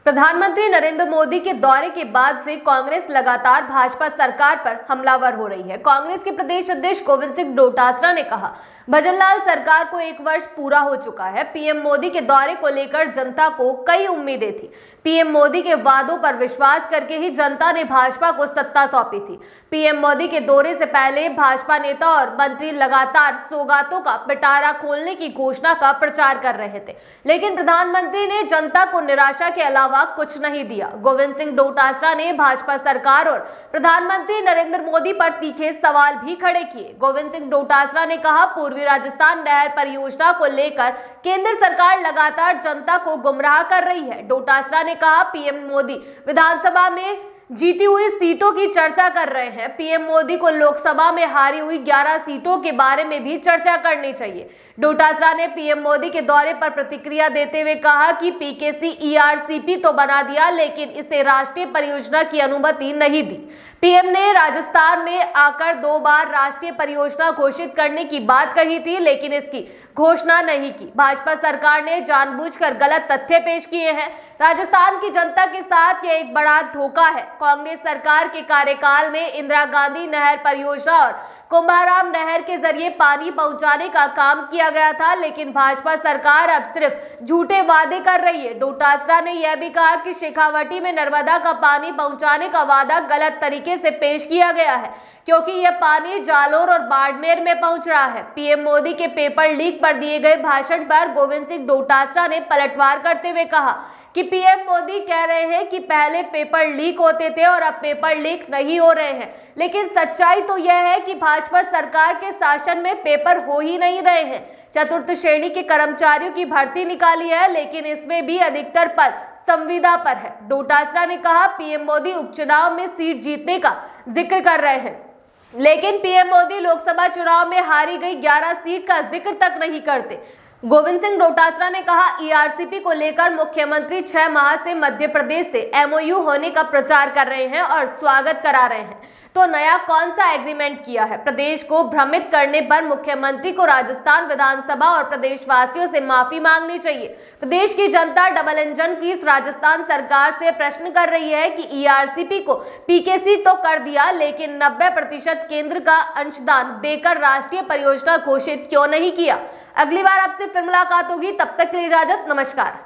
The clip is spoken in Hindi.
प्रधानमंत्री नरेंद्र मोदी के दौरे के बाद से कांग्रेस लगातार भाजपा सरकार पर हमलावर हो रही है। कांग्रेस के प्रदेश अध्यक्ष गोविंद सिंह डोटासरा ने कहा, भजनलाल सरकार को 1 वर्ष पूरा हो चुका है। पीएम मोदी के दौरे को लेकर जनता को कई उम्मीदें थी। पीएम मोदी के वादों पर विश्वास करके ही जनता ने भाजपा को सत्ता सौंपी थी। पीएम मोदी के दौरे से पहले भाजपा नेता और मंत्री लगातार सौगातों का पिटारा खोलने की घोषणा का प्रचार कर रहे थे, लेकिन प्रधानमंत्री ने जनता को निराशा के अलावा कुछ नहीं दिया। गोविंद सिंह डोटासरा ने भाजपा सरकार और प्रधानमंत्री नरेंद्र मोदी पर तीखे सवाल भी खड़े किए। गोविंद सिंह डोटासरा ने कहा, पूर्वी राजस्थान नहर परियोजना को लेकर केंद्र सरकार लगातार जनता को गुमराह कर रही है। डोटासरा ने कहा, पीएम मोदी विधानसभा में जीती हुई सीटों की चर्चा कर रहे हैं। पीएम मोदी को लोकसभा में हारी हुई 11 सीटों के बारे में भी चर्चा करनी चाहिए। डोटासरा ने पीएम मोदी के दौरे पर प्रतिक्रिया देते हुए कहा कि पीकेसी ईआरसीपी तो बना दिया, लेकिन इसे राष्ट्रीय परियोजना की अनुमति नहीं दी। पीएम ने राजस्थान में आकर 2 बार राष्ट्रीय परियोजना घोषित करने की बात कही थी, लेकिन इसकी घोषणा नहीं की। भाजपा सरकार ने जानबूझकर गलत तथ्य पेश किए हैं। राजस्थान की जनता के साथ यह एक बड़ा धोखा है। कांग्रेस सरकार के कार्यकाल में इंदिरा गांधी नहर परियोजना और कुंभाराम नहर के जरिए पानी पहुंचाने का काम किया गया था, लेकिन भाजपा सरकार अब सिर्फ झूठे वादे कर रही है। डोटासरा ने यह भी कहा कि शेखावटी में नर्मदा का पानी पहुंचाने का वादा गलत तरीके से पेश किया गया है, क्योंकि यह पानी जालोर और बाड़मेर में पहुंच रहा है। पीएम मोदी के पेपर लीक पर दिए गए भाषण पर गोविंद सिंह डोटासरा ने पलटवार करते हुए कहा कि पीएम मोदी कह रहे हैं कि पहले पेपर लीक होते थे और अब पेपर लीक नहीं हो रहे हैं, लेकिन सच्चाई तो यह है कि भाजपा सरकार के शासन में पेपर हो ही नहीं रहे हैं। चतुर्थ श्रेणी के कर्मचारियों की भर्ती निकाली है, लेकिन इसमें भी अधिकतर पद संविदा पर है। डोटासरा ने कहा, पीएम मोदी उपचुनाव में सीट जीतने का जिक्र कर रहे हैं, लेकिन पीएम मोदी लोकसभा चुनाव में हारी गई 11 सीट का जिक्र तक नहीं करते। गोविंद सिंह डोटासरा ने कहा, ईआरसीपी को लेकर मुख्यमंत्री 6 माह से मध्य प्रदेश से एमओयू होने का प्रचार कर रहे हैं और स्वागत करा रहे हैं, तो नया कौन सा एग्रीमेंट किया है? प्रदेश को भ्रमित करने पर मुख्यमंत्री को राजस्थान विधानसभा और प्रदेशवासियों से माफी मांगनी चाहिए। प्रदेश की जनता डबल इंजन की इस राजस्थान सरकार से प्रश्न कर रही है कि ईआरसीपी को पीकेसी तो कर दिया, लेकिन 90% केंद्र का अंशदान देकर राष्ट्रीय परियोजना घोषित क्यों नहीं किया? अगली बार आपसे फिर मुलाकात होगी, तब तक के लिए इजाजत, नमस्कार।